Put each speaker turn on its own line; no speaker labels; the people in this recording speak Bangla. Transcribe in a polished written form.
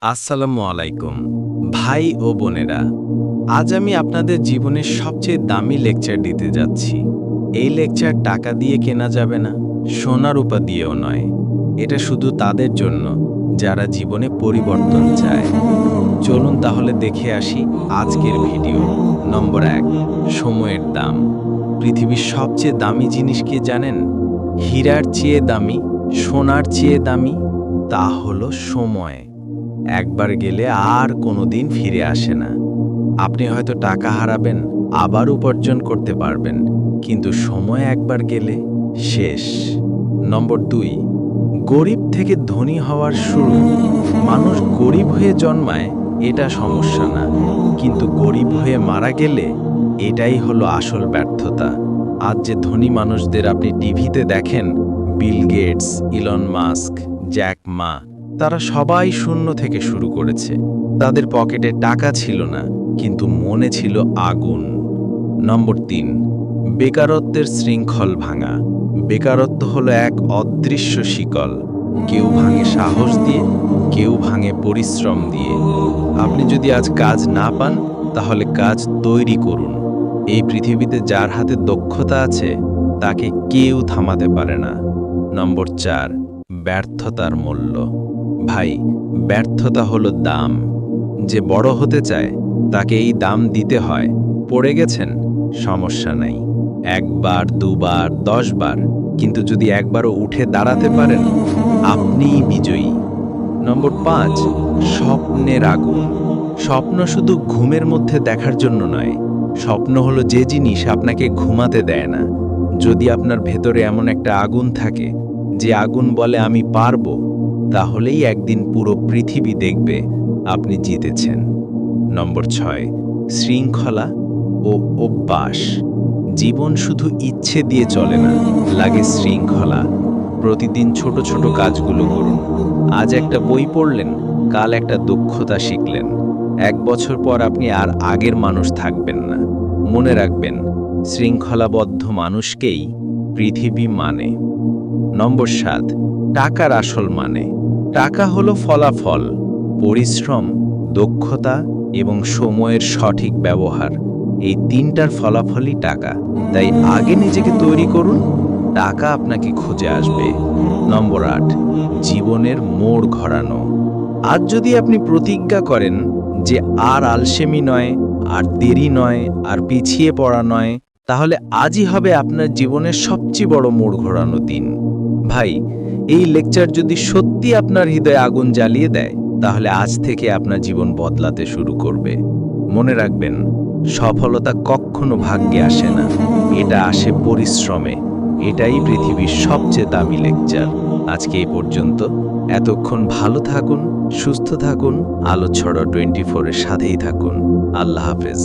আসসালামু আলাইকুম ভাই ও বোনেরা, আজ আমি আপনাদের জীবনের সবচেয়ে দামি লেকচার দিতে যাচ্ছি। এই লেকচার টাকা দিয়ে কেনা যাবে না, সোনা রূপা দিয়েও নয়। এটা শুধু তাদের জন্য যারা জীবনে পরিবর্তন চায়। চলুন তাহলে দেখে আসি আজকের ভিডিও। নম্বর 1, সময়ের দাম। পৃথিবীর সবচেয়ে দামি জিনিস কি জানেন? হীরার চেয়ে দামি, সোনার চেয়ে দামি, তা হলো সময়। একবার গেলে আর কোনোদিন ফিরে আসে না। আপনি হয়তো টাকা হারাবেন, আবার উপার্জন করতে পারবেন, কিন্তু সময় একবার গেলে শেষ। নম্বর 2, গরিব থেকে ধনী হওয়ার শুরু। মানুষ গরিব হয়ে জন্মায়, এটা সমস্যা না, কিন্তু গরিব হয়ে মারা গেলে এটাই হলো আসল ব্যর্থতা। আজ যে ধনী মানুষদের আপনি টিভিতে দেখেন, Bill Gates, Elon Musk, Jack Ma, তারা সবাই শূন্য থেকে শুরু করেছে। তাদের পকেটে টাকা ছিল না, কিন্তু মনে ছিল আগুন। নম্বর 3, বেকারত্বের শৃঙ্খল ভাঙা। বেকারত্ব হলো এক অদৃশ্য শিকল। কেউ ভাঙে সাহস দিয়ে, কেউ ভাঙে পরিশ্রম দিয়ে। আপনি যদি আজ কাজ না পান, তাহলে কাজ তৈরি করুন। এই পৃথিবীতে যার হাতে দক্ষতা আছে, তাকে কেউ থামাতে পারে না। নম্বর 4, ব্যর্থতার মূল্য। ভাই, ব্যর্থতা হলো দাম। যে বড় হতে চায়, তাকে এই দাম দিতে হয়। পড়ে গেছেন, সমস্যা নাই, একবার, দুবার, 10 বার, কিন্তু যদি একবারও উঠে দাঁড়াতে পারেন, আপনিই বিজয়ী। নম্বর 5, স্বপ্নের আগুন। স্বপ্ন শুধু ঘুমের মধ্যে দেখার জন্য নয়। স্বপ্ন হলো যে জিনিস আপনাকে ঘুমাতে দেয় না। যদি আপনার ভেতরে এমন একটা আগুন থাকে, যে আগুন বলে আমি পারবো, তাহলেই একদিন পুরো পৃথিবী দেখবে আপনি জিতেছেন। নম্বর 6, শৃঙ্খলা ও অভ্যাস। জীবন শুধু ইচ্ছে দিয়ে চলে না, লাগে শৃঙ্খলা। প্রতিদিন ছোট ছোট কাজগুলো করুন। আজ একটা বই পড়লেন, কাল একটা দক্ষতা শিখলেন। 1 বছর পর আপনি আর আগের মানুষ থাকবেন না। মনে রাখবেন, শৃঙ্খলাবদ্ধ মানুষকেই পৃথিবী মানে। নম্বর 7, টাকার আসল মানে। টাকা হলো ফলাফল, পরিশ্রম, দক্ষতা এবং সময়ের সঠিক ব্যবহার। এই 3টার ফলাফলই টাকা। তাই আগে নিজেকে তৈরি করুন, টাকা আপনাকে খুঁজে আসবে। নম্বর 8, জীবনের মোড় ঘোরানো। আজ যদি আপনি প্রতিজ্ঞা করেন যে আর আলসেমি নয়, আর দেরি নয়, আর পিছিয়ে পড়া নয়, তাহলে আজই হবে আপনার জীবনের সবচেয়ে বড় মোড় ঘোরানো দিন। ভাই, এই লেকচার যদি সত্যি আপনার হৃদয়ে আগুন জ্বালিয়ে দেয়, তাহলে আজ থেকে আপনার জীবন বদলাতে শুরু করবে। মনে রাখবেন, সফলতা কখনো ভাগ্যে আসে না, এটা আসে পরিশ্রমে। এটাই পৃথিবীর সবচেয়ে দামি লেকচার। আজকে এই পর্যন্ত। এতক্ষণ ভালো থাকুন, সুস্থ থাকুন, আলো ছড়া 24-এর সাথেই থাকুন। আল্লাহ হাফেজ।